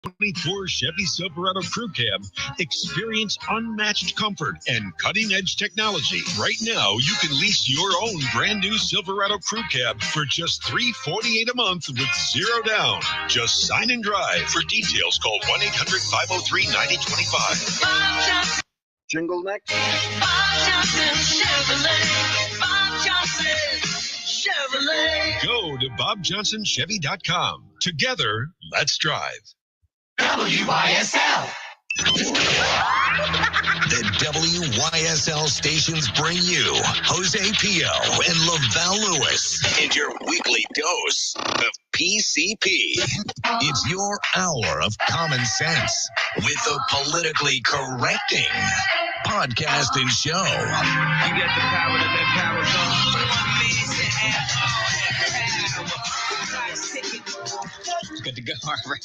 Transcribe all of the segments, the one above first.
24 Chevy Silverado Crew Cab. Experience unmatched comfort and cutting-edge technology. Right now, you can lease your own brand new Silverado Crew Cab for just $348 a month with zero down. Just sign and drive. For details, call 1-800-503-9025. Jingle next. Bob Johnson Chevrolet. Bob Johnson Chevrolet. Go to BobJohnsonChevy.com. Together, let's drive. WYSL. The WYSL stations bring you Jose Pio and LaVelle Lewis and your weekly dose of PCP. It's your hour of common sense with the politically correcting podcast and show. You get the power to let power go. Good to go. All right.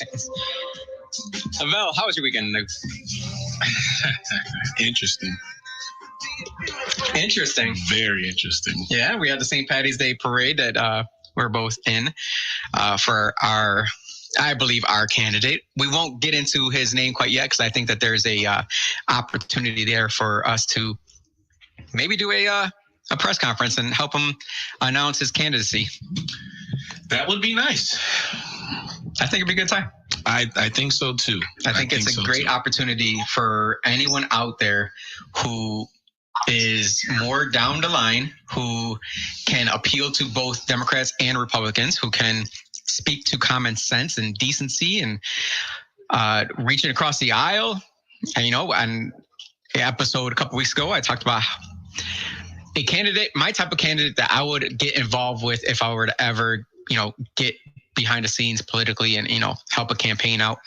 Vel, how was your weekend? Interesting. Interesting. Very interesting. Yeah, we had the St. Patty's Day parade that we're both in for our, I believe, our candidate. We won't get into his name quite yet because I think that there's a opportunity there for us to maybe do a press conference and help him announce his candidacy. That would be nice. I think it'd be a good time. I think so too. I think it's a great opportunity for anyone out there who is more down the line, who can appeal to both Democrats and Republicans, who can speak to common sense and decency and reaching across the aisle. And, you know, an episode a couple weeks ago, I talked about a candidate, my type of candidate that I would get involved with if I were to ever, you know, get behind the scenes politically and, you know, help a campaign out.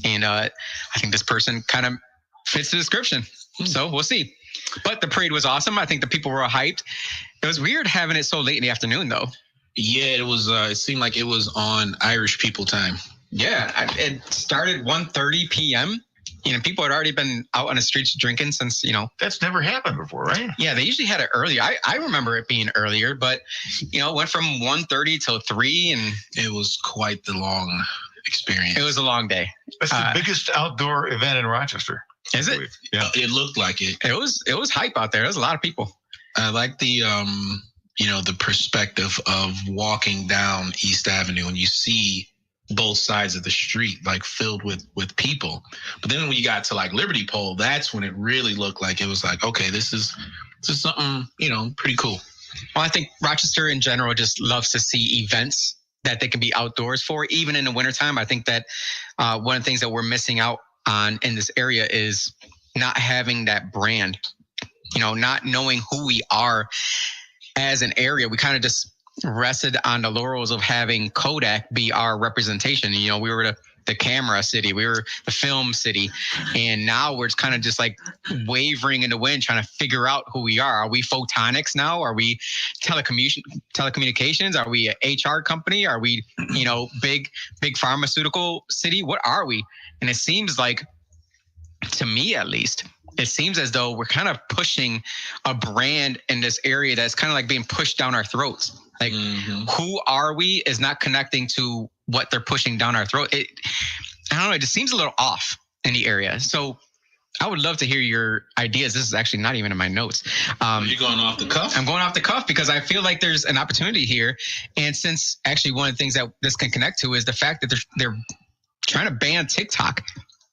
And I think this person kind of fits the description. So we'll see. But the parade was awesome. I think the people were hyped. It was weird having it so late in the afternoon, though. Yeah, it was. It seemed like it was on Irish people time. Yeah, it started 1:30 p.m. You know, people had already been out on the streets drinking since, you know. That's never happened before, right? Yeah, they usually had it earlier. I remember it being earlier, but, you know, it went from 1:30 till 3, and it was quite the long experience. It was a long day. That's the biggest outdoor event in Rochester. Is it? Yeah, it looked like it. It was hype out there. There was a lot of people. I like the you know, the perspective of walking down East Avenue and you see both sides of the street like filled with people. But then when you got to like Liberty Pole, that's when it really looked like it was like, okay, this is something, you know, pretty cool. Well, I think Rochester in general just loves to see events that they can be outdoors for, even in the wintertime. I think that one of the things that we're missing out on in this area is not having that brand, you know, not knowing who we are as an area. We kind of just rested on the laurels of having Kodak be our representation. You know, we were the camera city, we were the film city, and now we're kind of just like wavering in the wind, trying to figure out who we are. Are we photonics now? Are we telecommunications? Are we an HR company? Are we, you know, big pharmaceutical city? What are we? And it seems like, to me at least, it seems as though we're kind of pushing a brand in this area that's kind of like being pushed down our throats. Like, who are we is not connecting to what they're pushing down our throat. I don't know. It just seems a little off in the area. So I would love to hear your ideas. This is actually not even in my notes. You're going off the cuff? I'm going off the cuff because I feel like there's an opportunity here. And since actually one of the things that this can connect to is the fact that they're trying to ban TikTok,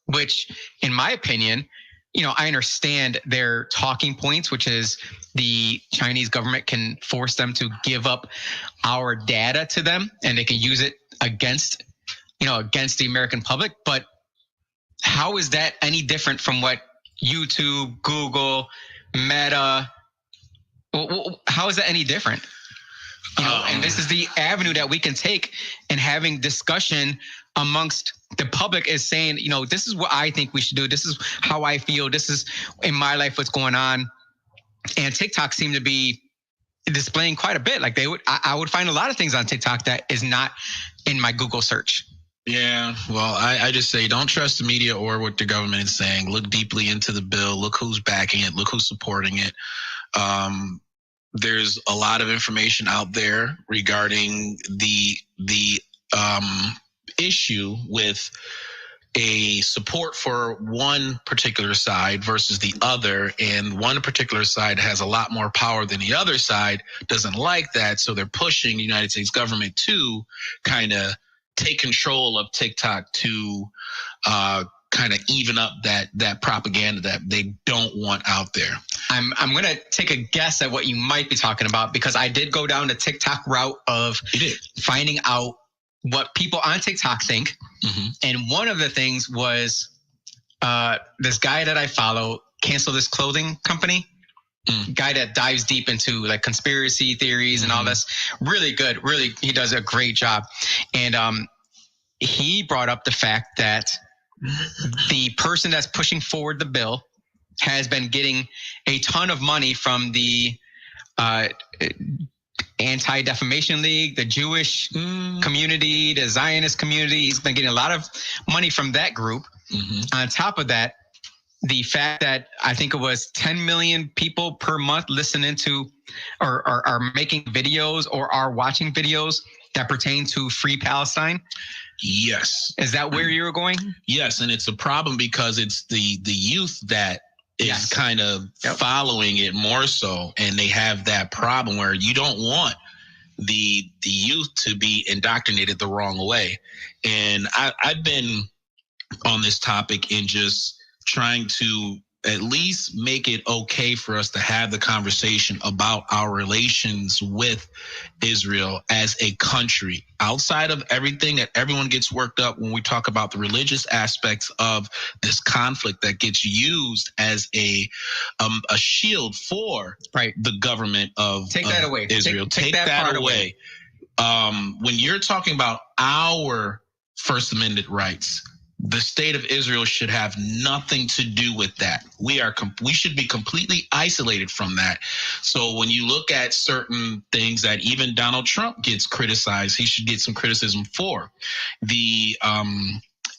which in my opinion, you know, I understand their talking points, which is the Chinese government can force them to give up our data to them and they can use it against the American public. But how is that any different from what YouTube, Google, Meta, how is that any different? You know, and this is the avenue that we can take in having discussion amongst the public is saying, you know, this is what I think we should do. This is how I feel. This is in my life what's going on. And TikTok seemed to be displaying quite a bit. Like I would find a lot of things on TikTok that is not in my Google search. Yeah, well, I just say don't trust the media or what the government is saying. Look deeply into the bill. Look who's backing it. Look who's supporting it. There's a lot of information out there regarding the issue with a support for one particular side versus the other, and one particular side has a lot more power than the other side, doesn't like that, so they're pushing the United States government to kind of take control of TikTok to kind of even up that propaganda that they don't want out there. I'm going to take a guess at what you might be talking about, because I did go down the TikTok route of finding out what people on TikTok think. Mm-hmm. And one of the things was this guy that I follow, Cancel This Clothing Company, guy that dives deep into like conspiracy theories and all this. Really good. Really, he does a great job. And he brought up the fact that the person that's pushing forward the bill has been getting a ton of money from the Anti-Defamation League, the Jewish community, the Zionist community. He's been getting a lot of money from that group. On top of that, the fact that I think it was 10 million people per month listening to or are making videos or are watching videos that pertain to Free Palestine. Yes. Is that where you were going? Yes, and it's a problem because it's the youth that is kind of following it more so, and they have that problem where you don't want the youth to be indoctrinated the wrong way. And I've been on this topic and just trying to at least make it okay for us to have the conversation about our relations with Israel as a country, outside of everything that everyone gets worked up when we talk about the religious aspects of this conflict that gets used as a shield for the government of Israel. Take that away. When you're talking about our First Amendment rights, the state of Israel should have nothing to do with that. We should be completely isolated from that. So when you look at certain things that even Donald Trump gets criticized, he should get some criticism for. The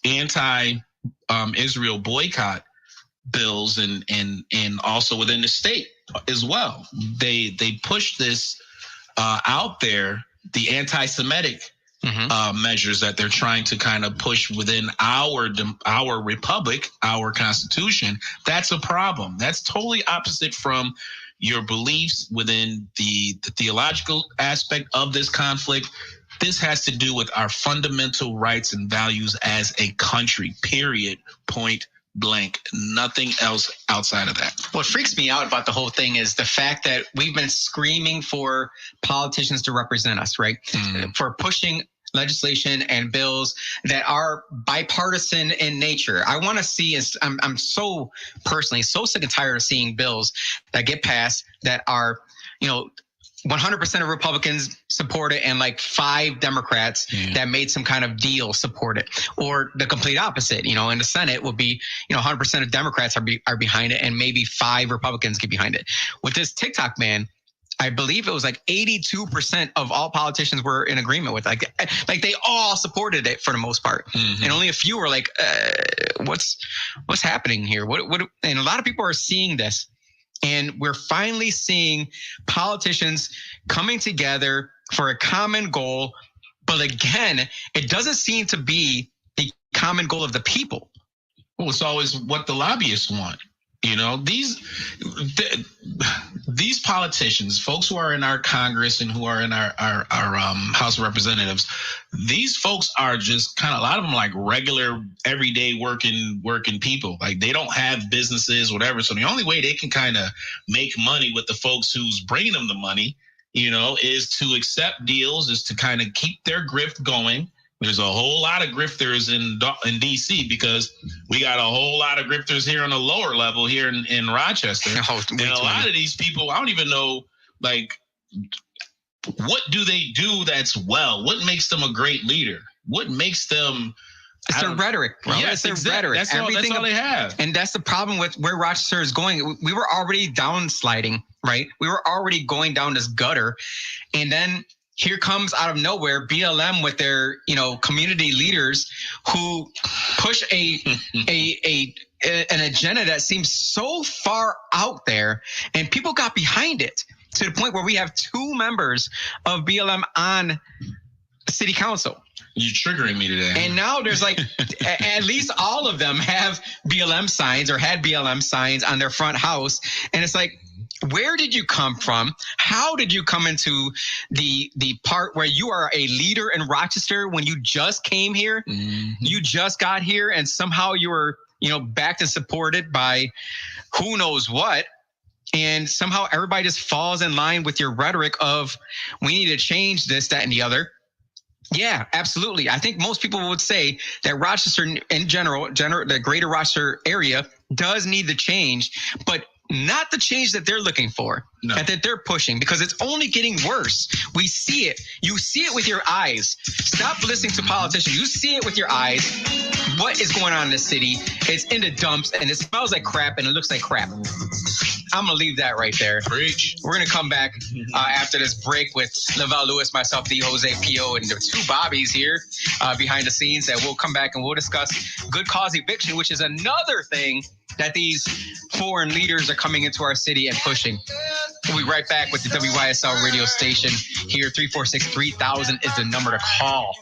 anti-Israel boycott bills and also within the state as well. They push this out there, the anti-Semitic measures that they're trying to kind of push within our republic, our constitution. That's a problem. That's totally opposite from your beliefs within the theological aspect of this conflict. This has to do with our fundamental rights and values as a country, period, point blank. Nothing else outside of that. What freaks me out about the whole thing is the fact that we've been screaming for politicians to represent us, right? For pushing legislation and bills that are bipartisan in nature. I want to see, I'm so personally so sick and tired of seeing bills that get passed that are, 100% of Republicans support it and like 5 Democrats that made some kind of deal support it, or the complete opposite. In the Senate would be, 100% of Democrats are behind it and maybe 5 Republicans get behind it. With this TikTok ban, I believe it was like 82% of all politicians were in agreement with it. Like they all supported it for the most part. And only a few were like, what's happening here? What? And a lot of people are seeing this. And we're finally seeing politicians coming together for a common goal. But again, it doesn't seem to be the common goal of the people. Well, it's always what the lobbyists want. These politicians, folks who are in our Congress and who are in our House of Representatives, these folks are just kind of, a lot of them like regular, everyday working people. Like they don't have businesses, whatever. So the only way they can kind of make money with the folks who's bringing them the money, is to accept deals, is to kind of keep their grift going. There's a whole lot of grifters in D.C. because we got a whole lot of grifters here on the lower level here in Rochester. And a lot of these people, I don't even know, like, what do they do that's well? What makes them a great leader? What makes them... It's their rhetoric, bro. Yes, it's their rhetoric. That's all they have. And that's the problem with where Rochester is going. We were already downsliding, right? We were already going down this gutter. And then... here comes out of nowhere BLM with their, community leaders who push an agenda that seems so far out there, and people got behind it to the point where we have 2 members of BLM on city council. You're triggering me today. And now there's like, at least all of them have BLM signs or had BLM signs on their front house. And it's like, where did you come from? How did you come into the part where you are a leader in Rochester when you just came here? Mhm. You just got here and somehow you were, backed and supported by who knows what. And somehow everybody just falls in line with your rhetoric of we need to change this, that, and the other. Yeah, absolutely. I think most people would say that Rochester in general, the greater Rochester area does need to change, but not the change that they're looking for, that they're pushing, because it's only getting worse. We see it. You see it with your eyes. Stop listening to politicians. You see it with your eyes. What is going on in the city? It's in the dumps and it smells like crap and it looks like crap. I'm going to leave that right there. Preach. We're going to come back after this break with Laval Lewis, myself, the Jose Pio, and the two Bobbies here behind the scenes. And we'll come back and we'll discuss good cause eviction, which is another thing that these foreign leaders are coming into our city and pushing. We'll be right back with the WYSL radio station here. 346-3000 is the number to call.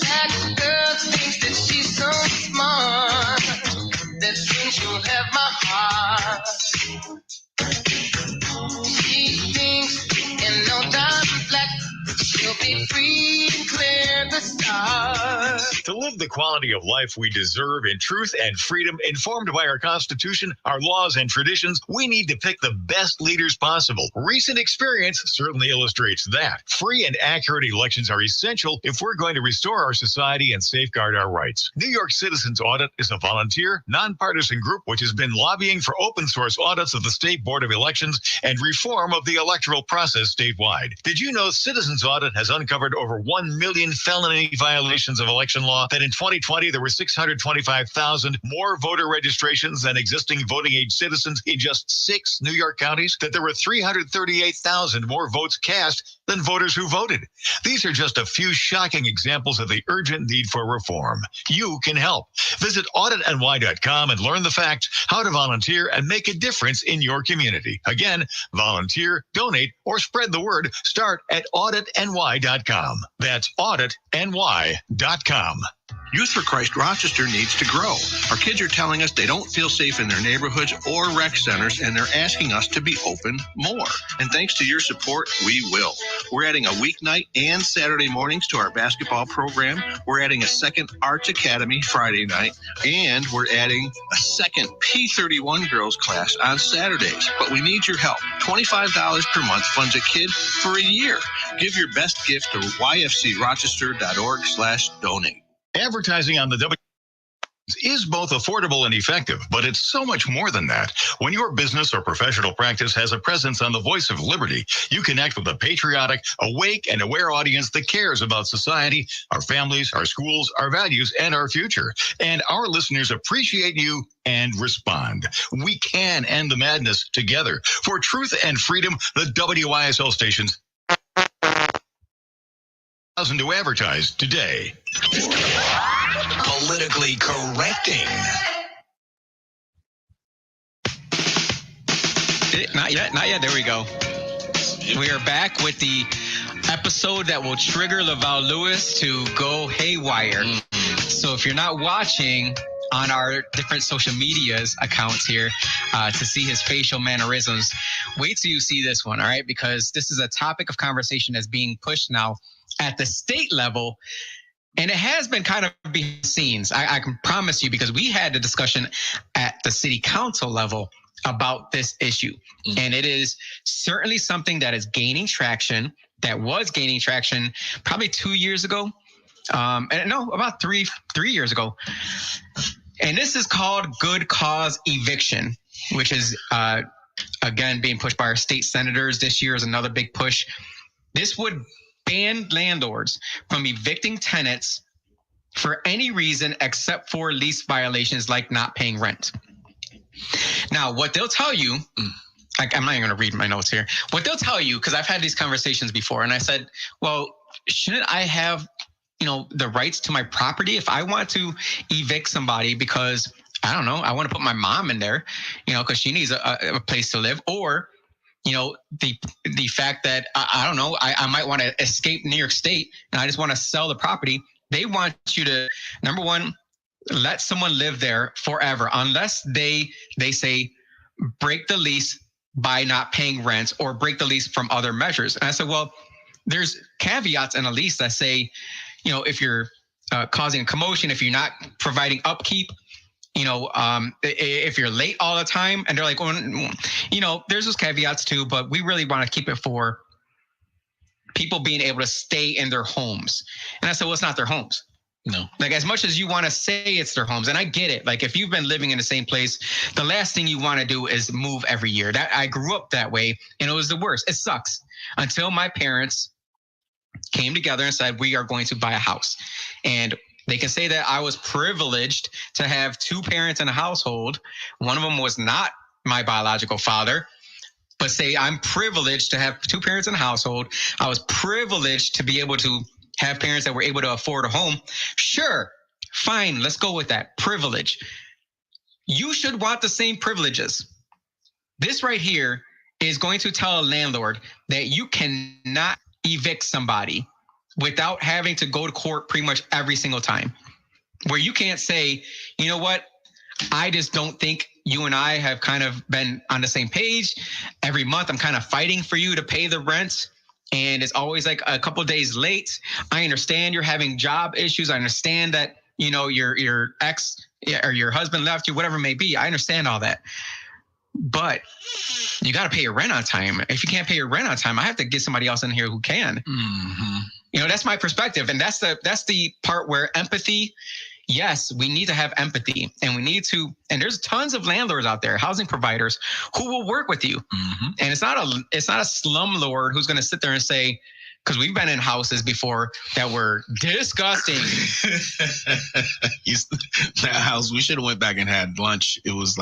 That girl thinks that she's so smart, that thinks she'll have my heart. She thinks in no time flat she'll be free and clear the stars. To live the quality of life we deserve in truth and freedom, informed by our Constitution, our laws, and traditions, we need to pick the best leaders possible. Recent experience certainly illustrates that. Free and accurate elections are essential if we're going to restore our society and safeguard our rights. New York Citizens Audit is a volunteer, nonpartisan group which has been lobbying for open source audits of the State Board of Elections and reform of the electoral process statewide. Did you know Citizens Audit has uncovered over 1 million felony violations of election law, that in 2020 there were 625,000 more voter registrations than existing voting age citizens in just 6 New York counties, that there were 338,000 more votes cast than voters who voted. These are just a few shocking examples of the urgent need for reform. You can help. Visit auditny.com and learn the facts, how to volunteer, and make a difference in your community. Again, volunteer, donate, or spread the word. Start at auditny.com. That's auditny.com. Youth for Christ Rochester needs to grow. Our kids are telling us they don't feel safe in their neighborhoods or rec centers, and they're asking us to be open more. And thanks to your support, we will. We're adding a weeknight and Saturday mornings to our basketball program. We're adding a second Arts Academy Friday night, and we're adding a second P31 girls class on Saturdays. But we need your help. $25 per month funds a kid for a year. Give your best gift to yfcrochester.org/donate. Advertising on the W is both affordable and effective, but it's so much more than that. When your business or professional practice has a presence on the Voice of Liberty, you connect with a patriotic, awake, and aware audience that cares about society, our families, our schools, our values, and our future. And our listeners appreciate you and respond. We can end the madness together. For truth and freedom, the WYSL stations to advertise today. Politically correcting. Not yet. There we go. We are back with the episode that will trigger Laval Lewis to go haywire. So if you're not watching on our different social medias accounts here to see his facial mannerisms, wait till you see this one, all right? Because this is a topic of conversation that's being pushed now at the state level, and it has been kind of behind the scenes. I can promise you, because we had a discussion at the city council level about this issue, and it is certainly something that is gaining traction, that was gaining traction probably 2 years ago. About three years ago. And this is called good cause eviction, which is, again, being pushed by our state senators. This year is another big push. This would ban landlords from evicting tenants for any reason except for lease violations like not paying rent. Now, what they'll tell you, I'm not even going to read my notes here. What they'll tell you, because I've had these conversations before, and I said, well, shouldn't I have, the rights to my property if I want to evict somebody because, I don't know, I want to put my mom in there, because she needs a place to live, or the fact that I don't know, I might want to escape New York State and I just want to sell the property. They want you to, number one, let someone live there forever, unless they say break the lease by not paying rent or break the lease from other measures. And I said, well, there's caveats in a lease that say, if you're causing a commotion, if you're not providing upkeep, if you're late all the time. And they're like, well, there's those caveats too, but we really want to keep it for people being able to stay in their homes. And I said, well, it's not their homes. No. Like, as much as you want to say it's their homes, and I get it. Like, if you've been living in the same place, the last thing you want to do is move every year. That I grew up that way, and it was the worst. It sucks. Until my parents came together and said, we are going to buy a house. And they can say that I was privileged to have two parents in a household. One of them was not my biological father, but say I'm privileged to have two parents in a household. I was privileged to be able to have parents that were able to afford a home. Sure, fine, let's go with that. Privilege. You should want the same privileges. This right here is going to tell a landlord that you cannot evict somebody without having to go to court pretty much every single time. Where you can't say, you know what, I just don't think you and I have kind of been on the same page. Every month I'm kind of fighting for you to pay the rent, and it's always like a couple of days late. I understand you're having job issues. I understand that, your ex or your husband left you, whatever it may be. I understand all that. But you got to pay your rent on time. If you can't pay your rent on time, I have to get somebody else in here who can. Mm-hmm. That's my perspective. And that's the part where empathy, yes, we need to have empathy, and we need to, and there's tons of landlords out there, housing providers, who will work with you. Mm-hmm. And it's not a slumlord who's going to sit there and say, because we've been in houses before that were disgusting. That house, we should have went back and had lunch. It was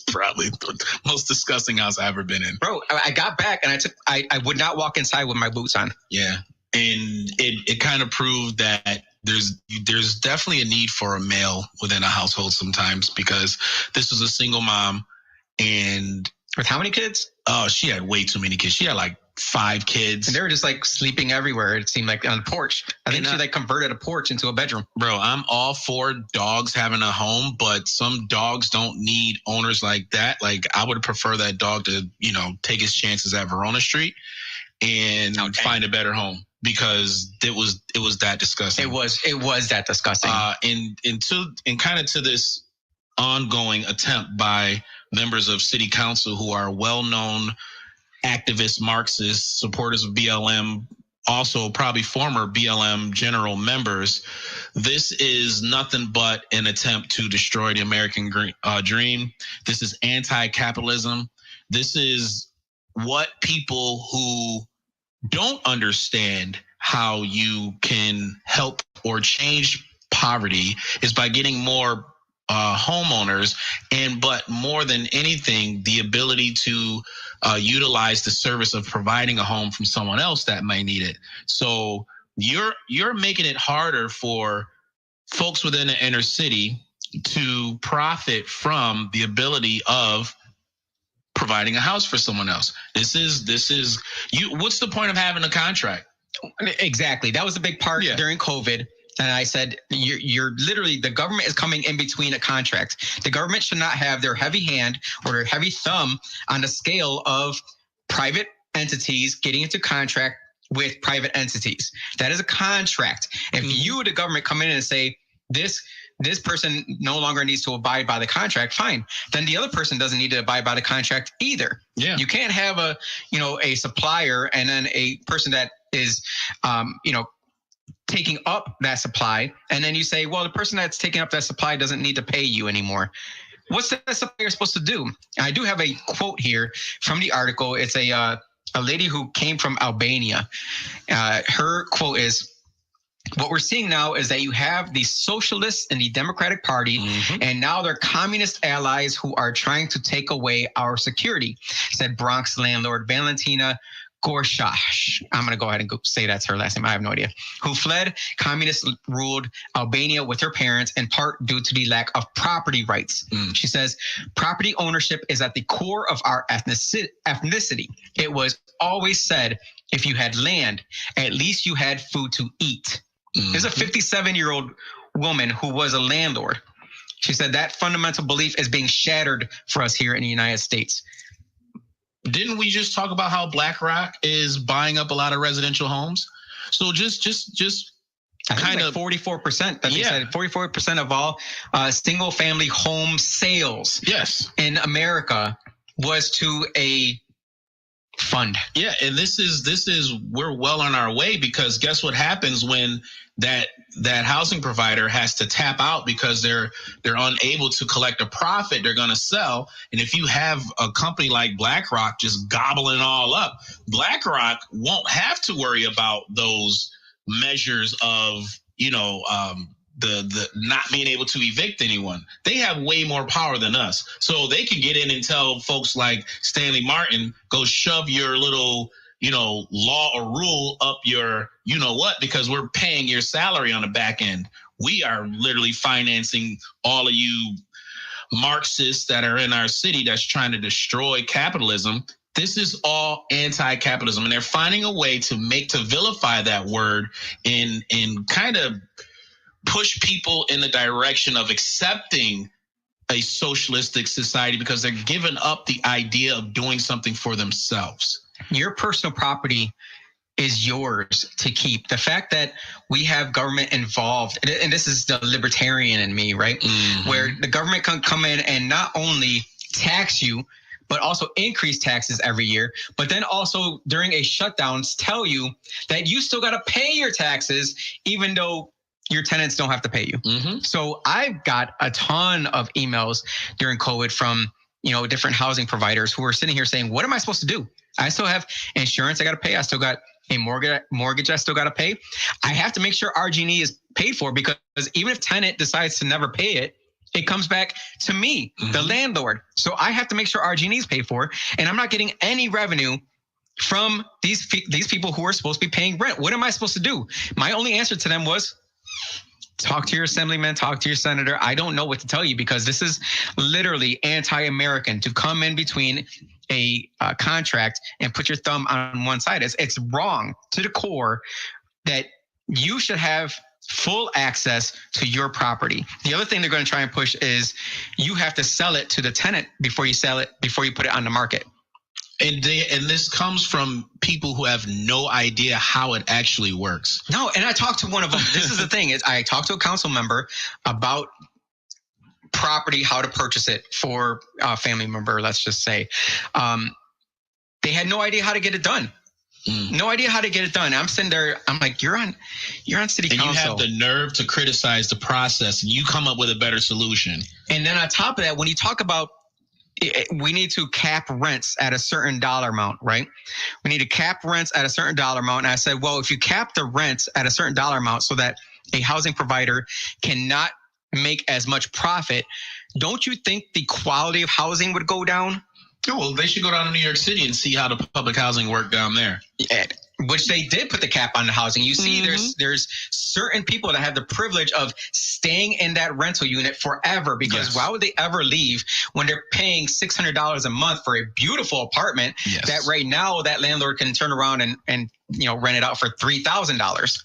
probably the most disgusting house I've ever been in. Bro, I got back and I would not walk inside with my boots on. Yeah. And it kind of proved that there's definitely a need for a male within a household sometimes, because this was a single mom, and with how many kids? Oh, she had way too many kids. She had like 5 kids. And they were just like sleeping everywhere. It seemed like on the porch. I think she converted a porch into a bedroom. Bro, I'm all for dogs having a home, but some dogs don't need owners like that. Like, I would prefer that dog to, take his chances at Verona Street and find a better home, because it was that disgusting. It was that disgusting. And kind of to this ongoing attempt by members of city council who are well-known activists, Marxists, supporters of BLM, also probably former BLM general members. This is nothing but an attempt to destroy the American dream. This is anti-capitalism. This is what people who don't understand how you can help or change poverty is by getting more homeowners, but more than anything, the ability to utilize the service of providing a home from someone else that might need it. So you're making it harder for folks within the inner city to profit from the ability of providing a house for someone else. This is you. What's the point of having a contract? Exactly. That was a big part during COVID. And I said, you're literally, the government is coming in between a contract. The government should not have their heavy hand or their heavy thumb on the scale of private entities getting into contract with private entities. That is a contract. If you, the government, come in and say, this person no longer needs to abide by the contract, fine. Then the other person doesn't need to abide by the contract either. Yeah. You can't have a supplier and then a person that is, taking up that supply, and then you say, well, the person that's taking up that supply doesn't need to pay you anymore. What's that supplier supposed to do? I do have a quote here from the article. It's a lady who came from Albania. Her quote is, what we're seeing now is that you have the socialists and the Democratic Party, and now they're communist allies who are trying to take away our security, said Bronx landlord Valentina Gorshash, I'm going to go ahead and say that's her last name. I have no idea. Who fled communist-ruled Albania with her parents in part due to the lack of property rights. She says, property ownership is at the core of our ethnicity. It was always said, if you had land, at least you had food to eat. There's a 57-year-old woman who was a landlord. She said that fundamental belief is being shattered for us here in the United States. Didn't we just talk about how BlackRock is buying up a lot of residential homes? So just kind of 44%. That they said 44% of all single family home sales. Yes. In America was to a fund. Yeah, and this is we're well on our way, because guess what happens when that housing provider has to tap out because they're unable to collect a profit they're going to sell. And if you have a company like BlackRock just gobbling it all up, BlackRock won't have to worry about those measures of, the not being able to evict anyone. They have way more power than us. So they can get in and tell folks like Stanley Martin, go shove your little, law or rule up your, because we're paying your salary on the back end. We are literally financing all of you Marxists that are in our city that's trying to destroy capitalism. This is all anti-capitalism, and they're finding a way to vilify that word and kind of push people in the direction of accepting a socialistic society because they're giving up the idea of doing something for themselves. Your personal property is yours to keep. The fact that we have government involved, and this is the libertarian in me, right? Mm-hmm. Where the government can come in and not only tax you, but also increase taxes every year, but then also during a shutdown tell you that you still got to pay your taxes, even though your tenants don't have to pay you. Mm-hmm. So I've got a ton of emails during COVID from, different housing providers who are sitting here saying, what am I supposed to do? I still have insurance I got to pay. I still got a mortgage I still got to pay. I have to make sure RG&E is paid for, because even if tenant decides to never pay it, it comes back to me, the landlord. So I have to make sure RG&E is paid for, and I'm not getting any revenue from these people who are supposed to be paying rent. What am I supposed to do? My only answer to them was, talk to your assemblyman, talk to your senator. I don't know what to tell you, because this is literally anti-American to come in between a contract and put your thumb on one side. It's wrong to the core that you should have full access to your property. The other thing they're going to try and push is you have to sell it to the tenant before you put it on the market. And this comes from people who have no idea how it actually works. No, and I talked to one of them. This is the thing, is I talked to a council member about property, how to purchase it for a family member, let's just say. They had no idea how to get it done. No idea how to get it done. I'm sitting there. I'm like, you're on city council. And you have the nerve to criticize the process, and you come up with a better solution. And then on top of that, when you talk about we need to cap rents at a certain dollar amount, right? We need to cap rents at a certain dollar amount. And I said, well, if you cap the rents at a certain dollar amount so that a housing provider cannot make as much profit, don't you think the quality of housing would go down? Yeah, well, they should go down to New York City and see how the public housing work down there. Yeah, which they did put the cap on the housing. You see, there's certain people that have the privilege of staying in that rental unit forever, because why would they ever leave when they're paying $600 a month for a beautiful apartment that right now that landlord can turn around and rent it out for $3,000?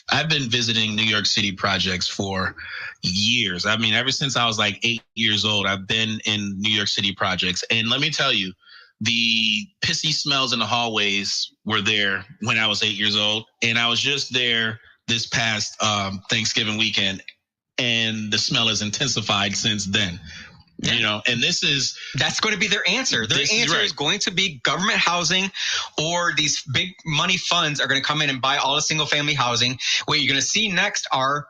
I've been visiting New York City projects for years. I mean, ever since I was like 8 years old, I've been in New York City projects. And let me tell you, the pissy smells in the hallways were there when I was 8 years old. And I was just there this past Thanksgiving weekend, and the smell has intensified since then. Yeah. And that's going to be their answer. Their answer is going to be government housing, or these big money funds are going to come in and buy all the single family housing. What you're going to see next are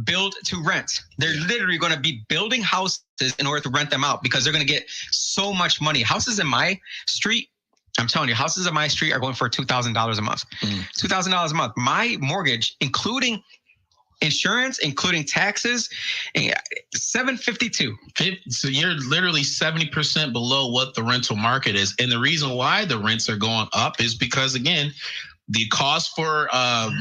build to rent. They're literally going to be building houses in order to rent them out, because they're going to get so much money. Houses in my street, I'm telling you, houses in my street are going for $2,000 a month. $2,000 a month. My mortgage, including Insurance, including taxes, $752. So you're literally 70% below what the rental market is. And the reason why the rents are going up is because, again, the cost for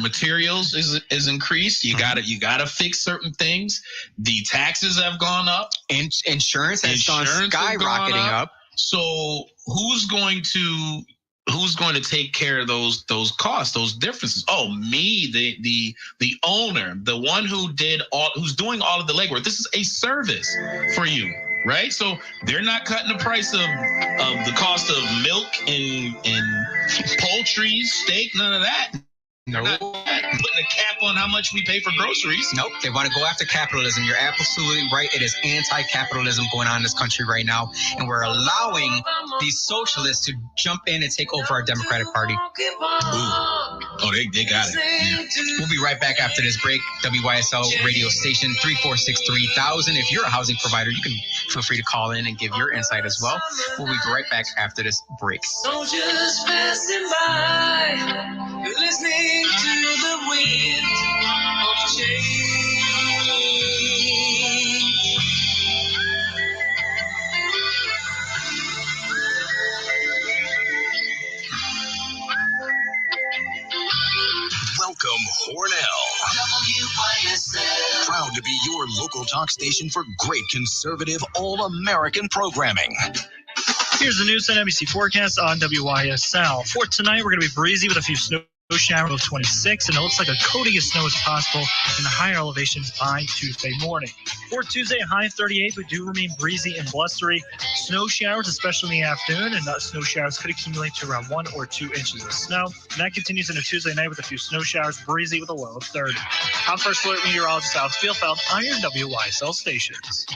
materials is increased. You gotta fix certain things. The taxes have gone up. Insurance has gone skyrocketing up. So who's going to take care of those costs, those differences? Oh, me, the owner, the one who's doing all of the legwork. This is a service for you, right? So they're not cutting the price of the cost of milk and poultry, steak, none of that. No. Not putting a cap on how much we pay for groceries. Nope. They want to go after capitalism. You're absolutely right. It is anti-capitalism going on in this country right now. And we're allowing these socialists to jump in and take over our Democratic Party. Ooh. Oh, they got it. Yeah. We'll be right back after this break. WYSL radio station 346-3000. If you're a housing provider, you can feel free to call in and give your insight as well. We'll be right back after this break. Soldiers passing by, you're listening to the wind of change. Welcome, Hornell. WYSL. Proud to be your local talk station for great conservative, all-American programming. Here's the news on NBC forecast on WYSL. For tonight, we're going to be breezy with a few snow showers of 26, and it looks like a coating of snow is possible in the higher elevations by Tuesday morning. For Tuesday, high 38, we do remain breezy and blustery. Snow showers, especially in the afternoon, and snow showers could accumulate to around 1 or 2 inches of snow. And that continues into Tuesday night with a few snow showers, breezy with a low of 30. I'm First Alert Meteorologist Alex Bielfeld on your WYSL stations.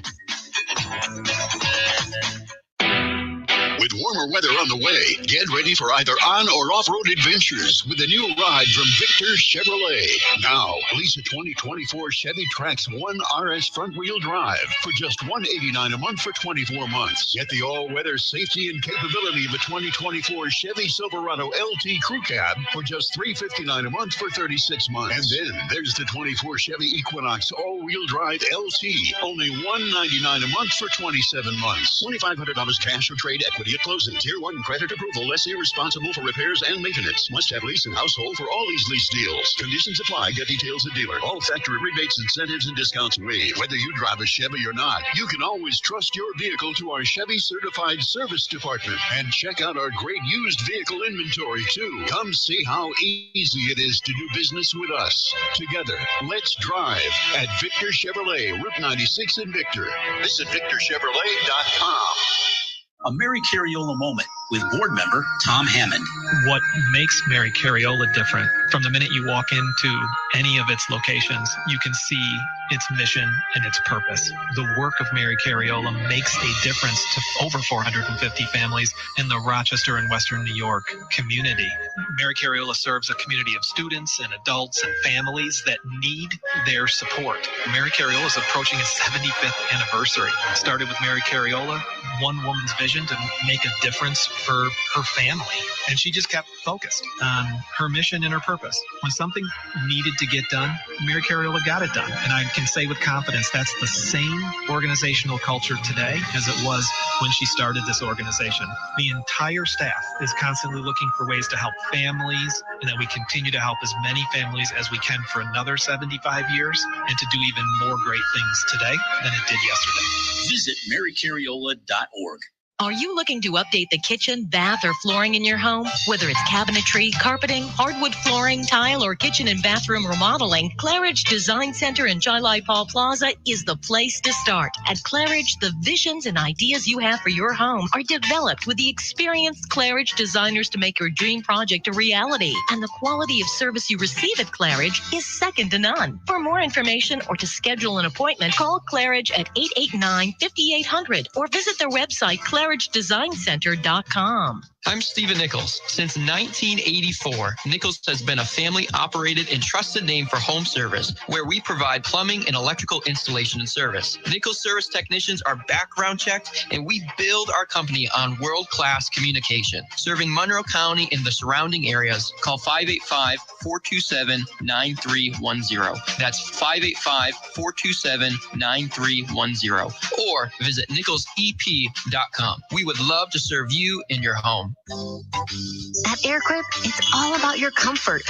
With warmer weather on the way, get ready for either on or off-road adventures with a new ride from Victor Chevrolet. Now, lease a 2024 Chevy Trax 1 RS front-wheel drive for just $189 a month for 24 months. Get the all-weather safety and capability of a 2024 Chevy Silverado LT Crew Cab for just $359 a month for 36 months. And then there's the 24 Chevy Equinox all-wheel drive LT, only $199 a month for 27 months. $2,500 cash or trade equity at closing. Tier 1 credit approval. Lessee responsible for repairs and maintenance. Must have lease and household for all these lease deals. Conditions apply. Get details at dealer. All factory rebates, incentives, and discounts waived. Whether you drive a Chevy or not, you can always trust your vehicle to our Chevy Certified Service Department. And check out our great used vehicle inventory, too. Come see how easy it is to do business with us. Together, let's drive at Victor Chevrolet, Route 96 in Victor. Visit VictorChevrolet.com. A Mary Cariola moment with board member Tom Hammond. What makes Mary Cariola different? From the minute you walk into any of its locations, you can see its mission and its purpose. The work of Mary Cariola makes a difference to over 450 families in the Rochester and Western New York community. Mary Cariola serves a community of students and adults and families that need their support. Mary Cariola is approaching its 75th anniversary. It started with Mary Cariola, one woman's vision to make a difference for her family. And she just kept focused on her mission and her purpose. When something needed to get done, Mary Cariola got it done. And I can say with confidence that's the same organizational culture today as it was when she started this organization. The entire staff is constantly looking for ways to help families, and that we continue to help as many families as we can for another 75 years, and to do even more great things today than it did yesterday. Visit marycariola.org. Are you looking to update the kitchen, bath, or flooring in your home? Whether it's cabinetry, carpeting, hardwood flooring, tile, or kitchen and bathroom remodeling, Claridge Design Center in Chilai Paul Plaza is the place to start. At Claridge, the visions and ideas you have for your home are developed with the experienced Claridge designers to make your dream project a reality. And the quality of service you receive at Claridge is second to none. For more information or to schedule an appointment, call Claridge at 889-5800 or visit their website, claridgedesigncenter.com. I'm Stephen Nichols. Since 1984, Nichols has been a family-operated and trusted name for home service, where we provide plumbing and electrical installation and service. Nichols service technicians are background checked, and we build our company on world-class communication. Serving Monroe County and the surrounding areas, call 585-427-9310. That's 585-427-9310. Or visit nicholsep.com. We would love to serve you in your home. At AirQuip, it's all about your comfort.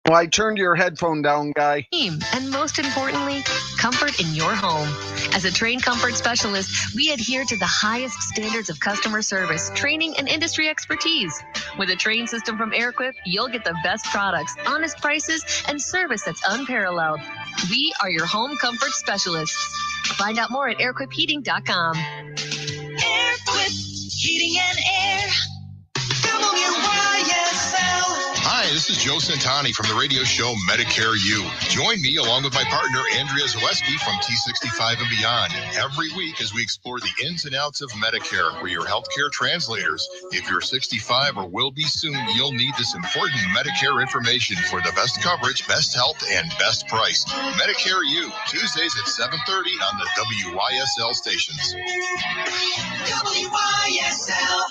Well, I turned your headphone down, guy. And most importantly, comfort in your home. As a trained comfort specialist, we adhere to the highest standards of customer service, training, and industry expertise. With a trained system from AirQuip, you'll get the best products, honest prices, and service that's unparalleled. We are your home comfort specialists. Find out more at airquipheating.com. AirQuip Heating and Air. Hi, this is Joe Santani from the radio show Medicare U. Join me along with my partner Andrea Zaleski from T65 and Beyond every week as we explore the ins and outs of Medicare. We're your healthcare translators. If you're 65 or will be soon, you'll need this important Medicare information for the best coverage, best health, and best price. Medicare U, Tuesdays at 7:30 on the WYSL stations. WYSL.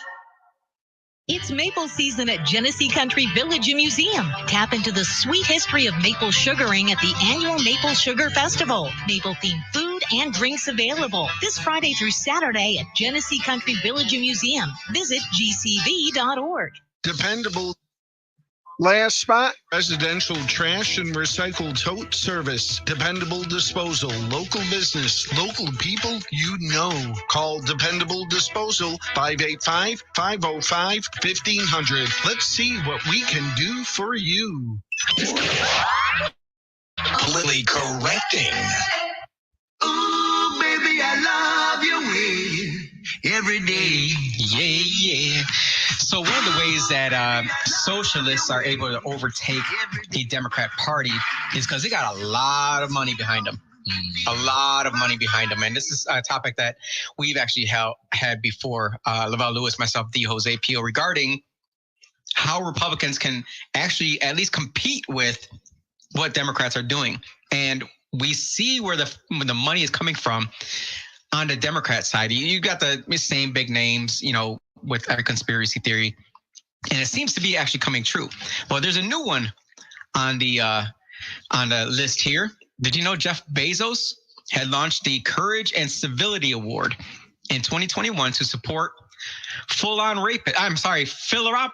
It's maple season at Genesee Country Village Museum. Tap into the sweet history of maple sugaring at the annual Maple Sugar Festival. Maple-themed food and drinks available this Friday through Saturday at Genesee Country Village Museum. Visit gcv.org. Dependable. Last spot, residential trash and recycle tote service. Dependable Disposal, local business, local people you know. Call Dependable Disposal, 585-505-1500. Let's see what we can do for you. Politically correcting. Ooh, baby, I love your way every day. Yeah. So one of the ways that socialists are able to overtake the Democrat Party is because they got a lot of money behind them. A lot of money behind them. And this is a topic that we've actually had before, Lavelle Lewis, myself, the Jose Pio, regarding how Republicans can actually at least compete with what Democrats are doing. And we see where the money is coming from on the Democrat side. You got the same big names, with every conspiracy theory, and it seems to be actually coming true. Well, there's a new one on the list here. Did you know Jeff Bezos had launched the Courage and Civility Award in 2021 to support full-on rapists? I'm sorry, full-on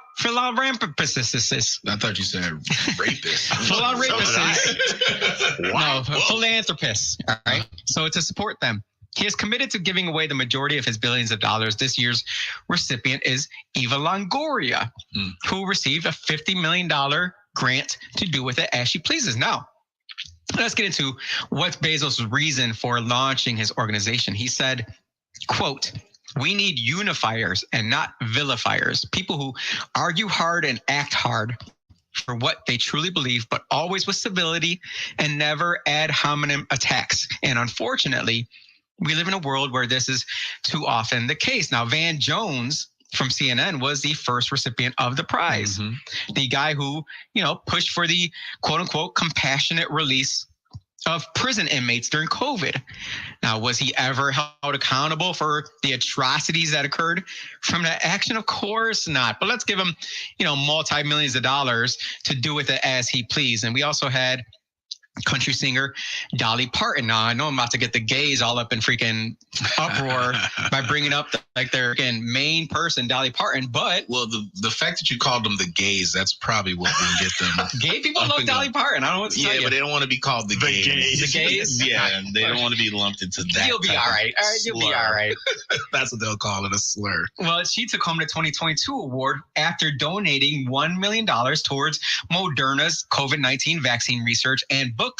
rapists. I thought you said rapists. Full-on rapists. No, philanthropists. All right, so to support them. He is committed to giving away the majority of his billions of dollars. This year's recipient is Eva Longoria, who received a $50 million grant to do with it as she pleases. Now, let's get into what's Bezos' reason for launching his organization. He said, quote, "We need unifiers and not vilifiers, people who argue hard and act hard for what they truly believe, but always with civility and never ad hominem attacks. And unfortunately, we live in a world where this is too often the case." Now, Van Jones from CNN was the first recipient of the prize. The guy who, pushed for the quote unquote compassionate release of prison inmates during COVID. Now, was he ever held accountable for the atrocities that occurred from that action? Of course not. But let's give him, multi-millions of dollars to do with it as he pleased. And we also had country singer Dolly Parton. Now, I know I'm about to get the gays all up in freaking uproar by bringing up their main person, Dolly Parton, but... Well, the fact that you called them the gays, that's probably what will get them... Gay people love Dolly Parton. I don't know what to tell you. Yeah, but they don't want to be called the gays. The gays? Yeah, they don't want to be lumped into that. You'll be all right. You'll be all right. That's what they'll call it, a slur. Well, she took home the 2022 award after donating $1 million towards Moderna's COVID-19 vaccine research and books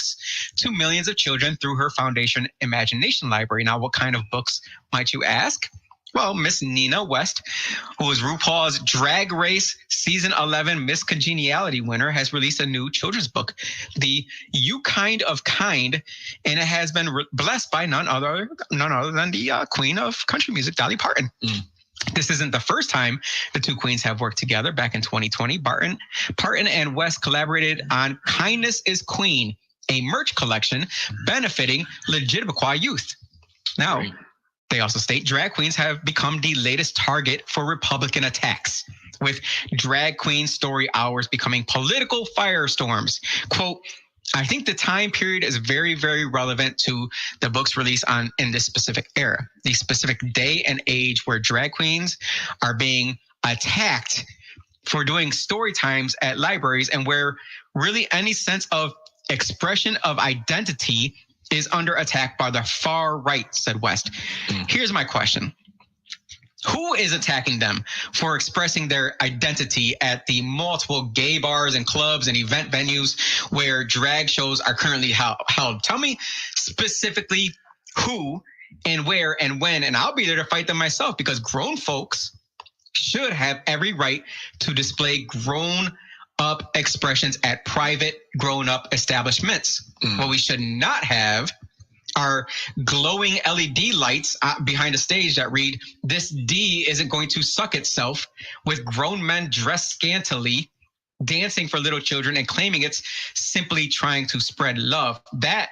to millions of children through her foundation Imagination Library. Now, what kind of books might you ask? Well, Miss Nina West, who is RuPaul's Drag Race Season 11 Miss Congeniality winner, has released a new children's book, The You Kind of Kind, and it has been blessed by none other than the queen of country music, Dolly Parton. This isn't the first time the two queens have worked together. Back in 2020, Parton and West collaborated on Kindness is Queen, a merch collection benefiting Legitimaquah youth. Now, they also state drag queens have become the latest target for Republican attacks, with drag queen story hours becoming political firestorms. Quote, I think the time period is very, very relevant to the book's release in this specific era, the specific day and age where drag queens are being attacked for doing story times at libraries, and where really any sense of expression of identity is under attack by the far right, said West. Here's my question. Who is attacking them for expressing their identity at the multiple gay bars and clubs and event venues where drag shows are currently held? Tell me specifically who and where and when, and I'll be there to fight them myself, because grown folks should have every right to display grown-up expressions at private grown-up establishments. What we should not have are glowing LED lights behind a stage that read, "This D isn't going to suck itself," with grown men dressed scantily, dancing for little children and claiming it's simply trying to spread love. That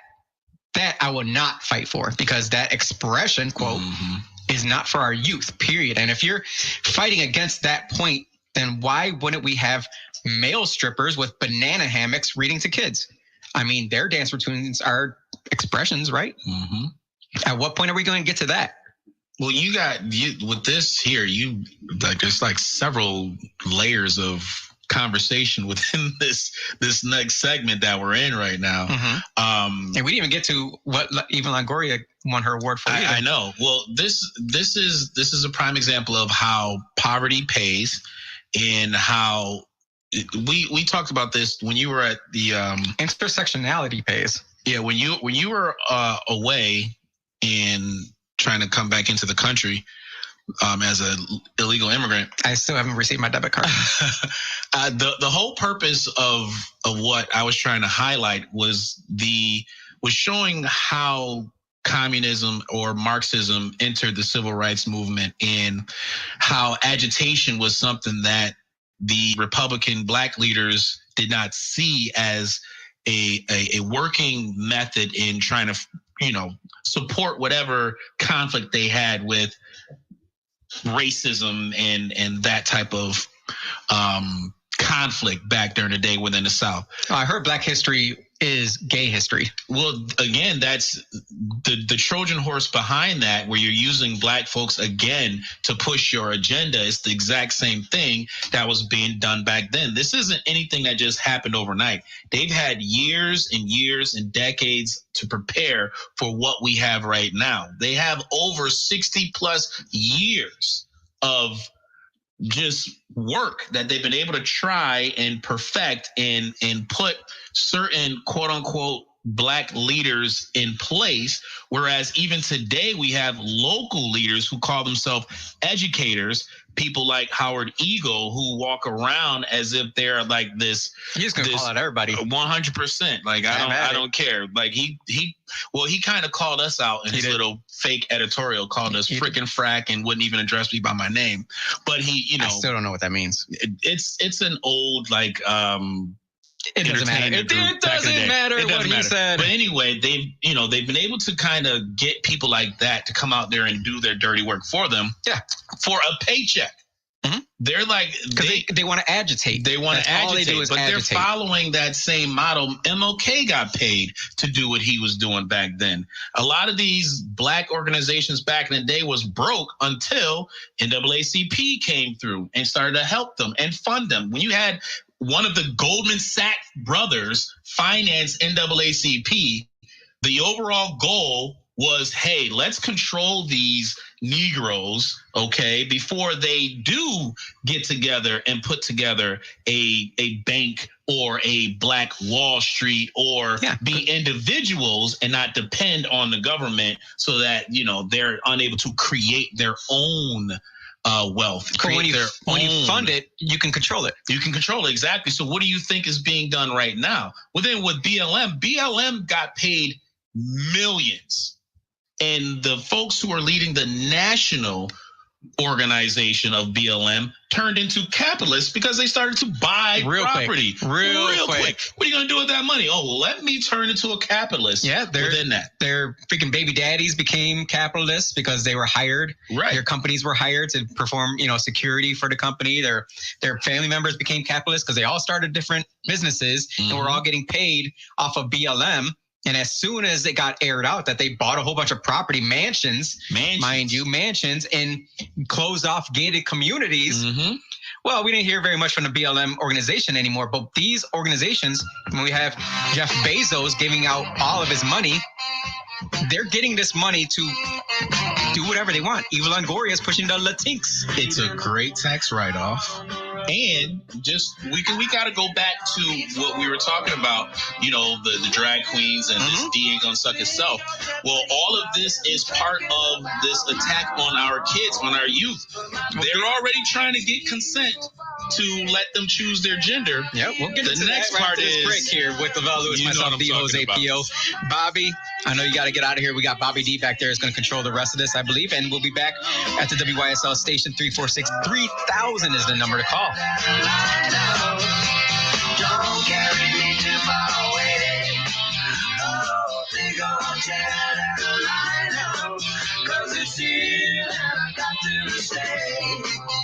I will not fight for, because that expression, quote, is not for our youth, period. And if you're fighting against that point, then why wouldn't we have male strippers with banana hammocks reading to kids? I mean, their dance routines are expressions, right? At what point are we going to get to that? Well, with this here, there's like several layers of conversation within this next segment that we're in right now. And we didn't even get to what Eva Longoria won her award for. I know. Well, this is a prime example of how poverty pays, and how we talked about this when you were at the intersectionality pays. Yeah, when you were away and trying to come back into the country as an illegal immigrant. I still haven't received my debit card. The whole purpose of what I was trying to highlight was showing how communism or Marxism entered the civil rights movement, and how agitation was something that the Republican black leaders did not see as a working method in trying to, support whatever conflict they had with racism and that type of conflict back during the day within the South. I heard Black history is gay history. Well, again, that's the Trojan horse behind that, where you're using black folks again to push your agenda. It's the exact same thing that was being done back then. This isn't anything that just happened overnight. They've had years and years and decades to prepare for what we have right now. They have over 60 plus years of just work that they've been able to try and perfect and put certain quote unquote black leaders in place. Whereas even today we have local leaders who call themselves educators, people like Howard Eagle, who walk around as if they're like this. You're just gonna call out everybody. 100%. Like I don't care. Like he kind of called us out in his little fake editorial, called us frickin' frack, and wouldn't even address me by my name. But I still don't know what that means. It's an old like it doesn't matter. It doesn't matter what he said. But anyway, they've been able to kind of get people like that to come out there and do their dirty work for them. Yeah, for a paycheck. They're like, they want to agitate. They want to agitate, they're following that same model. MLK got paid to do what he was doing back then. A lot of these black organizations back in the day was broke until NAACP came through and started to help them and fund them. When you had one of the Goldman Sachs brothers finance NAACP, the overall goal was, hey, let's control these Negroes, okay, before they do get together and put together a bank or a Black Wall Street, or be individuals and not depend on the government, so that, they're unable to create their own wealth. When you fund it, you can control it. You can control it, exactly. So what do you think is being done right now? Well, then with BLM got paid millions. And the folks who are leading the national organization of BLM turned into capitalists because they started to buy property real quick. What are you going to do with that money? Oh, let me turn into a capitalist. Yeah, within that. Their freaking baby daddies became capitalists because they were hired. Right. Their companies were hired to perform, security for the company. Their family members became capitalists because they all started different businesses and were all getting paid off of BLM. And as soon as it got aired out that they bought a whole bunch of property, mansions, mind you, in closed off gated communities. Well, we didn't hear very much from the BLM organization anymore. But these organizations, when we have Jeff Bezos giving out all of his money, they're getting this money to do whatever they want. Eva Longoria is pushing the Latinx. It's a great tax write-off. And just we got to go back to what we were talking about, the drag queens and this D ain't gonna suck itself. Well, all of this is part of this attack on our kids, on our youth. They're already trying to get consent to let them choose their gender. Yep, we'll get the next that part this is break here with Lavelle Lewis, myself, the Jose Pio. Bobby, I know you got to get out of here. We got Bobby D back there is going to control the rest of this, I believe, and we'll be back at the WYSL station. 346-3000 is the number to call. Don't carry me too far away. Oh, they gonna tear down the line, 'cause it's here that I got to stay.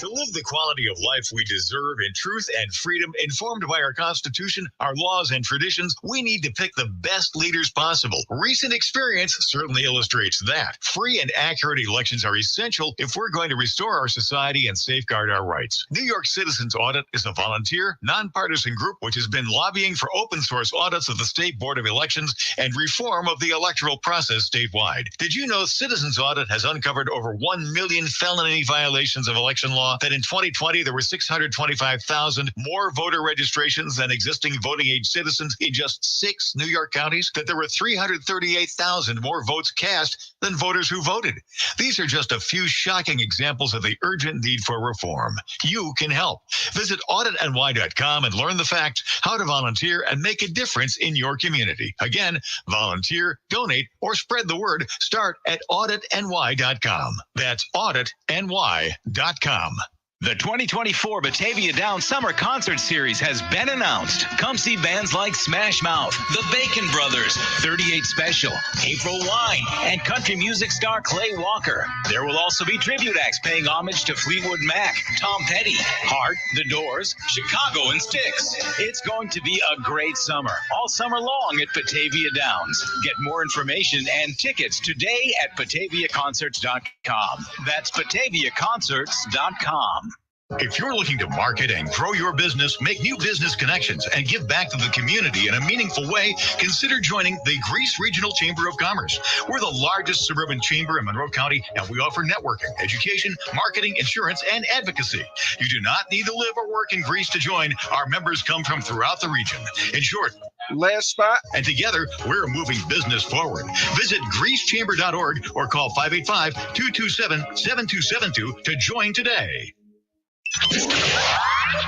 To live the quality of life we deserve in truth and freedom, informed by our Constitution, our laws, and traditions, we need to pick the best leaders possible. Recent experience certainly illustrates that. Free and accurate elections are essential if we're going to restore our society and safeguard our rights. New York Citizens Audit is a volunteer, nonpartisan group which has been lobbying for open source audits of the State Board of Elections and reform of the electoral process statewide. Did you know Citizens Audit has uncovered over 1 million felony violations of election law, that in 2020 there were 625,000 more voter registrations than existing voting age citizens in just 6 New York counties, that there were 338,000 more votes cast than voters who voted? These are just a few shocking examples of the urgent need for reform. You can help. Visit auditny.com and learn the facts, how to volunteer, and make a difference in your community. Again, volunteer, donate, or spread the word. Start at auditny.com. That's auditny.com. The 2024 Batavia Down Summer Concert Series has been announced. Come see bands like Smash Mouth, The Bacon Brothers, 38 Special, April Wine, and country music star Clay Walker. There will also be tribute acts paying homage to Fleetwood Mac, Tom Petty, Heart, The Doors, Chicago, and Styx. It's going to be a great summer, all summer long at Batavia Downs. Get more information and tickets today at BataviaConcerts.com. That's BataviaConcerts.com. If you're looking to market and grow your business, make new business connections, and give back to the community in a meaningful way, consider joining the Greece Regional Chamber of Commerce. We're the largest suburban chamber in Monroe County, and we offer networking, education, marketing, insurance, and advocacy. You do not need to live or work in Greece to join. Our members come from throughout the region. In short, last spot. And together, we're moving business forward. Visit greecechamber.org or call 585-227-7272 to join today.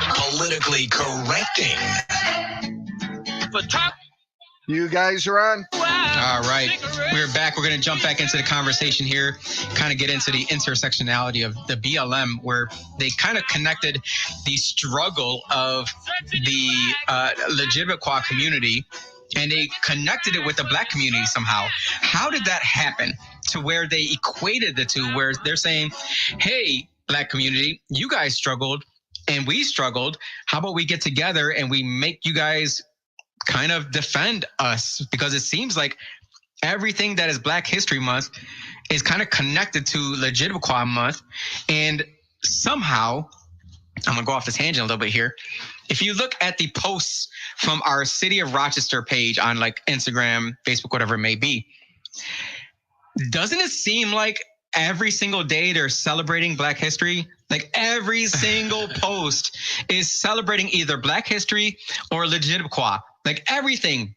Politically correcting. You guys are on. All right. We're back. We're going to jump back into the conversation here, kind of get into the intersectionality of the BLM, where they kind of connected the struggle of the Legitimaquah community, and they connected it with the Black community somehow. How did that happen to where they equated the two, where they're saying, hey, Black community, you guys struggled and we struggled. How about we get together and we make you guys kind of defend us? Because it seems like everything that is Black History Month is kind of connected to Legitimaquah Month. And somehow, I'm going to go off this tangent a little bit here. If you look at the posts from our City of Rochester page on like Instagram, Facebook, whatever it may be, doesn't it seem like every single day they're celebrating Black history? Like every single post is celebrating either Black history or Legitimaquah. Like everything,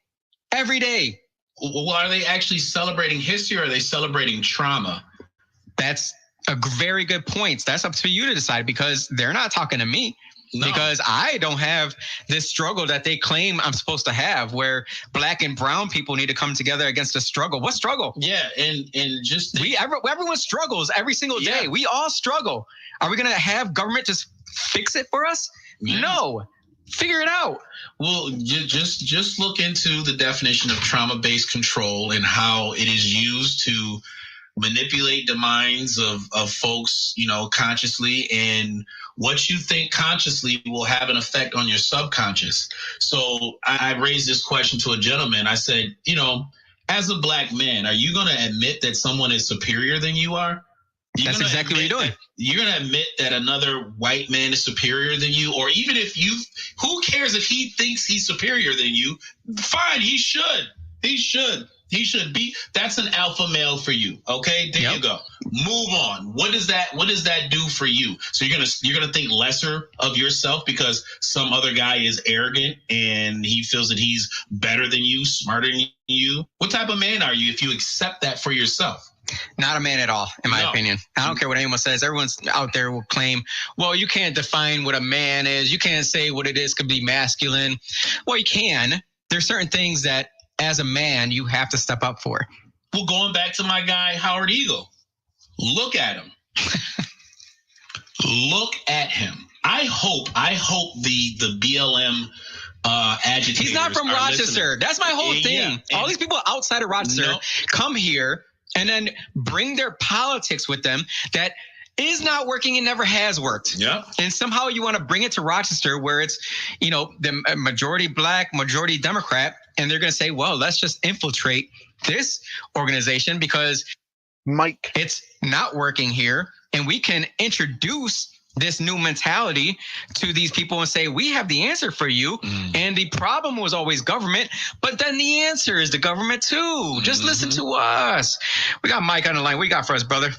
every day. Well, are they actually celebrating history or are they celebrating trauma? That's a very good point. That's up to you to decide, because they're not talking to me. because I don't have this struggle that they claim I'm supposed to have, where black and brown people need to come together against a struggle. What struggle? Yeah, and just everyone struggles every single day. We all struggle. Are we going to have government just fix it for us? Yeah. No. Figure it out. Well, just look into the definition of trauma-based control and how it is used to manipulate the minds of folks, consciously, and what you think consciously will have an effect on your subconscious. So I raised this question to a gentleman. I said, as a black man, are you going to admit that someone is superior than you are? That's exactly what you're doing. You're going to admit that another white man is superior than you, or even if who cares if he thinks he's superior than you? Fine, he should. He should be. That's an alpha male for you. Okay, there you go. Move on. What does that do for you? So you're gonna think lesser of yourself because some other guy is arrogant and he feels that he's better than you, smarter than you. What type of man are you if you accept that for yourself? Not a man at all, in my opinion. I don't care what anyone says. Everyone's out there will claim, well, you can't define what a man is. You can't say what it is could be masculine. Well, you can. There's certain things that as a man you have to step up for. Well, going back to my guy, Howard Eagle, look at him. Look at him. I hope the BLM agitators. He's not from Rochester. Listening. That's my whole thing. All these people outside of Rochester come here and then bring their politics with them that is not working and never has worked. Yeah. And somehow you want to bring it to Rochester where it's, the majority black, majority Democrat, and they're going to say, well, let's just infiltrate this organization because it's not working here. And we can introduce this new mentality to these people and say, we have the answer for you. And the problem was always government, but then the answer is the government too. Just listen to us. We got Mike on the line. What you got for us, brother?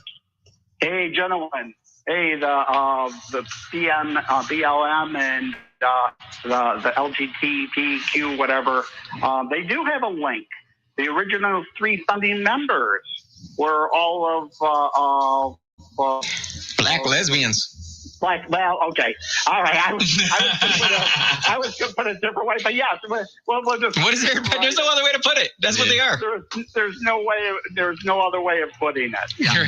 Hey, gentlemen. Hey, the BLM and the LGBTQ, whatever, they do have a link. The original 3 founding members were all of black lesbians. Okay. All right. I was going to put it a different way, but yes. We'll just, what is there? There's no other way to put it. That's what they are. There's no other way of putting it. Yeah.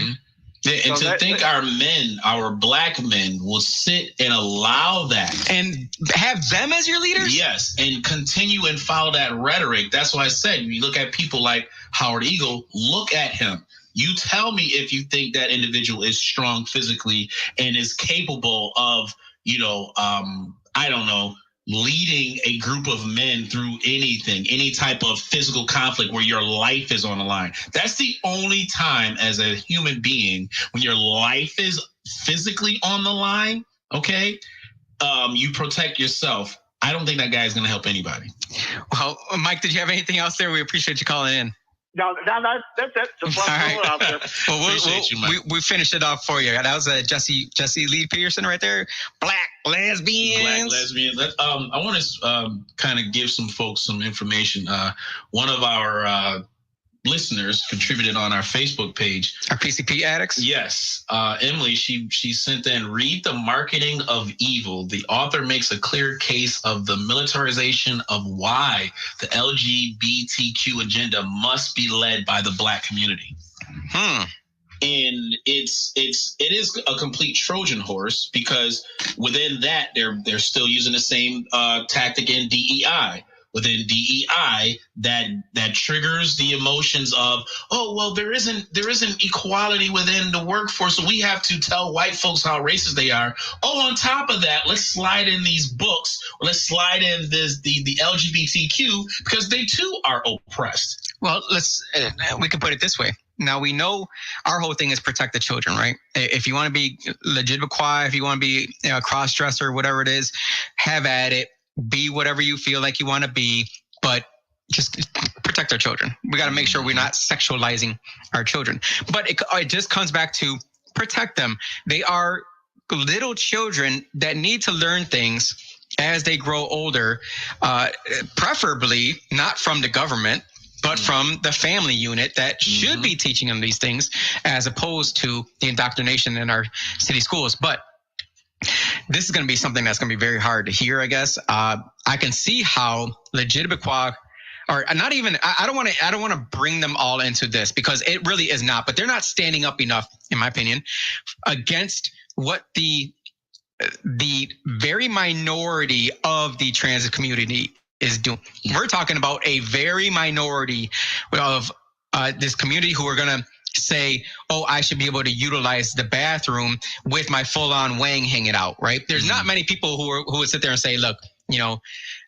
And so think our black men will sit and allow that. And have them as your leaders? Yes. And continue and follow that rhetoric. That's why I said, when you look at people like Howard Eagle, look at him. You tell me if you think that individual is strong physically and is capable of, I don't know, leading a group of men through anything, any type of physical conflict where your life is on the line. That's the only time as a human being when your life is physically on the line, okay, you protect yourself. I don't think that guy is going to help anybody. Well, Mike, did you have anything else there? We appreciate you calling in. No, that's it. Just all right. It out there. Well, we finished it off for you. That was Jesse Lee Peterson right there. Black lesbians. I want to kind of give some folks some information. One of our listeners contributed on our Facebook page. Our PCP addicts? Yes. Emily, she sent in, read The Marketing of Evil. The author makes a clear case of the militarization of why the LGBTQ agenda must be led by the black community. And it is a complete Trojan horse because within that they're still using the same tactic in DEI. Within DEI, that triggers the emotions of, oh, well, there isn't equality within the workforce, so we have to tell white folks how racist they are. Oh, on top of that, let's slide in these books, or let's slide in the LGBTQ because they too are oppressed. Well, we can put it this way. Now, we know our whole thing is protect the children, right? If you want to be legitimate, if you want to be a cross-dresser, whatever it is, have at it. Be whatever you feel like you want to be, but just protect our children. We got to make sure we're not sexualizing our children. But it just comes back to protect them. They are little children that need to learn things as they grow older, preferably not from the government, but from the family unit that should be teaching them these things as opposed to the indoctrination in our city schools. But this is going to be something that's going to be very hard to hear, I guess. I can see how legitimate or not even, I don't want to bring them all into this because it really is not, but they're not standing up enough, in my opinion, against what the very minority of the trans community is doing. We're talking about a very minority of this community who are going to say, oh, I should be able to utilize the bathroom with my full-on wang hanging out, right? There's not many people who would sit there and say, look,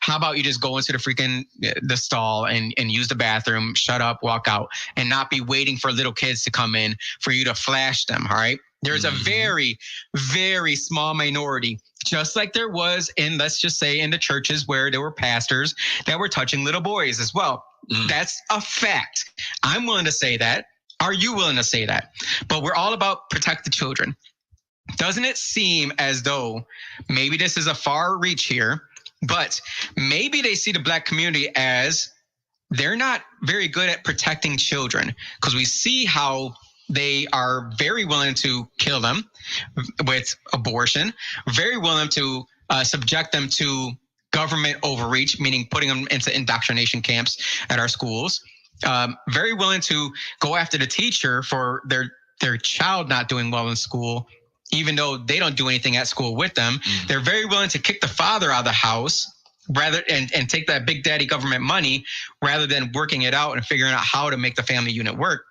how about you just go into the stall and use the bathroom, shut up, walk out, and not be waiting for little kids to come in for you to flash them, all right? There's a very, very small minority, just like there was let's just say, in the churches where there were pastors that were touching little boys as well. That's a fact. I'm willing to say that. Are you willing to say that? But we're all about protect the children. Doesn't it seem as though maybe this is a far reach here, but maybe they see the Black community as they're not very good at protecting children, because we see how they are very willing to kill them with abortion, very willing to subject them to government overreach, meaning putting them into indoctrination camps at our schools. Very willing to go after the teacher for their child not doing well in school, even though they don't do anything at school with them. They're very willing to kick the father out of the house and take that big daddy government money rather than working it out and figuring out how to make the family unit work.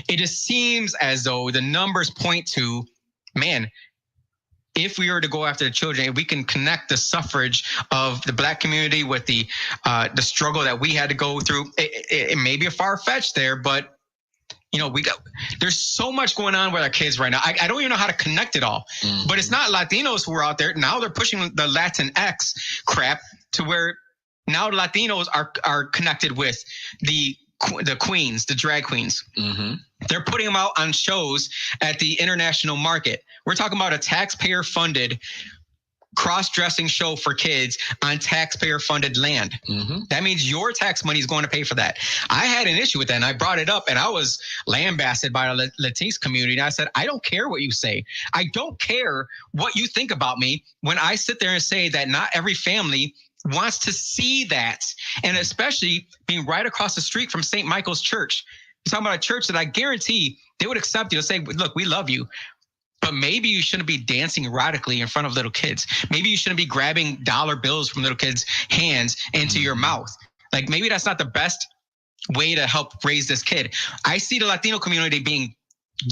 It just seems as though the numbers point to, man, if we were to go after the children, if we can connect the suffrage of the Black community with the struggle that we had to go through, it may be a far-fetched there, but there's so much going on with our kids right now. I don't even know how to connect it all. But it's not Latinos who are out there. Now they're pushing the Latinx crap to where now the Latinos are connected with the queens, the drag queens. They're putting them out on shows at the international market. We're talking about a taxpayer-funded cross-dressing show for kids on taxpayer-funded land. That means your tax money is going to pay for that. I had an issue with that, and I brought it up, and I was lambasted by the Latinx community. And I said, I don't care what you say. I don't care what you think about me when I sit there and say that not every family wants to see that. And especially being right across the street from St. Michael's Church. You're talking about a church that I guarantee they would accept you and say, look, we love you, but maybe you shouldn't be dancing erotically in front of little kids. Maybe you shouldn't be grabbing dollar bills from little kids' hands into your mouth. Like, maybe that's not the best way to help raise this kid. I see the Latino community being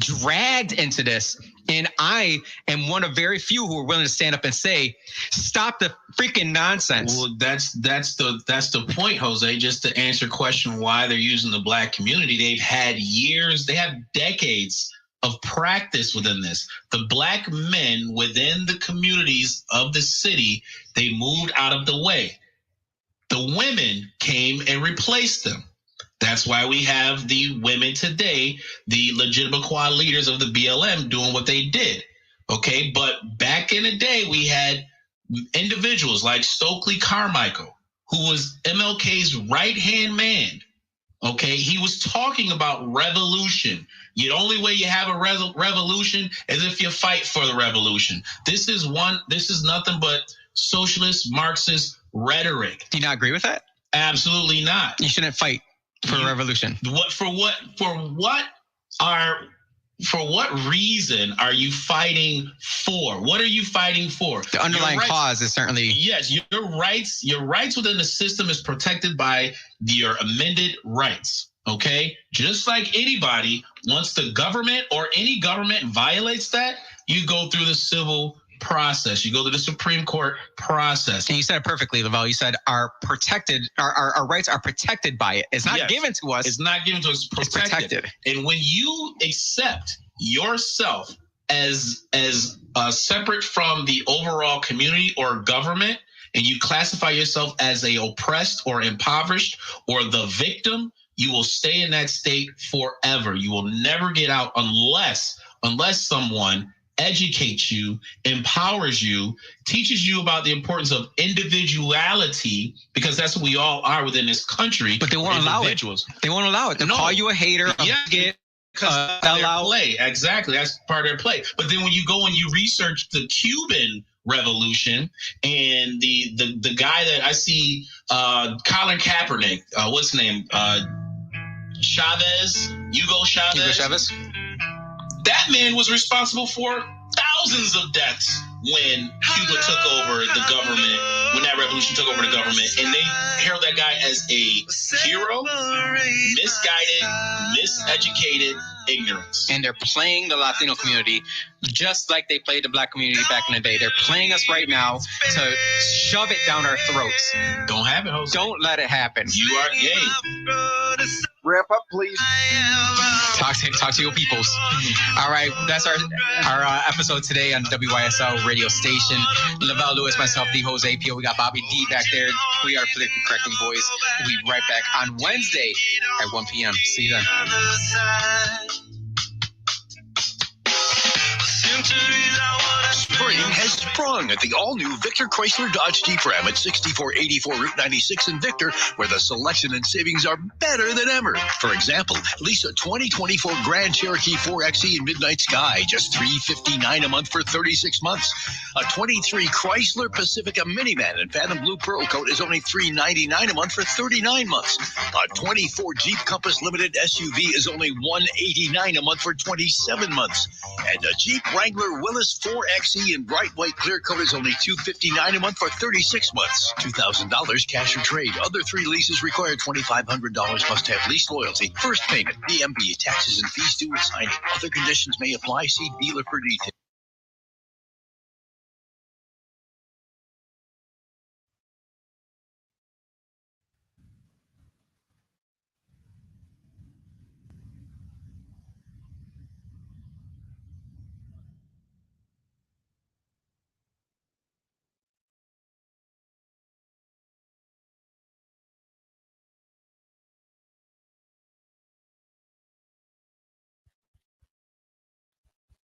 dragged into this, and I am one of very few who are willing to stand up and say, stop the freaking nonsense. Well, that's the point, Jose. Just to answer your question, why they're using the Black community, they've had years, they have decades of practice within this. The Black men within the communities of the city, they moved out of the way. The women came and replaced them. That's why we have the women today, the legitimate quad leaders of the BLM, doing what they did. Okay, but back in the day, we had individuals like Stokely Carmichael, who was MLK's right-hand man. Okay, he was talking about revolution. The only way you have a revolution is if you fight for the revolution. This is nothing but socialist, Marxist rhetoric. Do you not agree with that? Absolutely not. You shouldn't fight for a revolution. For what reason are you fighting for? What are you fighting for? The underlying cause is certainly... Yes, your rights within the system is protected by your amended rights. Okay, just like anybody, once the government or any government violates that, you go through the civil process. You go to the Supreme Court process. And you said it perfectly, Lavelle. You said our rights are protected by it. It's not given to us. It's not given to us. It's protected. And when you accept yourself as separate from the overall community or government, and you classify yourself as a oppressed or impoverished or the victim, you will stay in that state forever. You will never get out unless someone educates you, empowers you, teaches you about the importance of individuality, because that's what we all are within this country. But they won't allow it. They won't allow it. They'll call you a hater. Yeah, because their play. Exactly. That's part of their play. But then when you go and you research the Cuban revolution. And the guy that I see, Colin Kaepernick, what's his name? Hugo Chavez. That man was responsible for thousands of deaths when Cuba took over the government, when that revolution took over the government, and they herald that guy as a hero, misguided, miseducated ignorance. And they're playing the Latino community just like they played the Black community back in the day. They're playing us right now to shove it down our throats. Don't have it, Jose. Don't let it happen. You are gay. Wrap up, please. Talk to your peoples. All right, that's our episode today on WYSL radio station. Lavelle Lewis, myself, the Jose Pio. We got Bobby D back there. We are Politically Correcting Boys. We'll be right back on Wednesday at 1 p.m. See you then. Spring has sprung at the all-new Victor Chrysler Dodge Jeep Ram at 6484 Route 96 in Victor, where the selection and savings are better than ever. For example, lease a 2024 Grand Cherokee 4xe in Midnight Sky, just $359 a month for 36 months. A 23 Chrysler Pacifica Minivan in Phantom Blue Pearl Coat is only $399 a month for 39 months. A 24 Jeep Compass Limited SUV is only $189 a month for 27 months. And a Jeep Wrangler Willis 4xe in bright white clear coat is only $259 a month for 36 months. $2,000 cash or trade. Other 3 leases require $2,500. Must have lease loyalty. First payment, BMB, taxes and fees due at signing. Other conditions may apply. See dealer for details.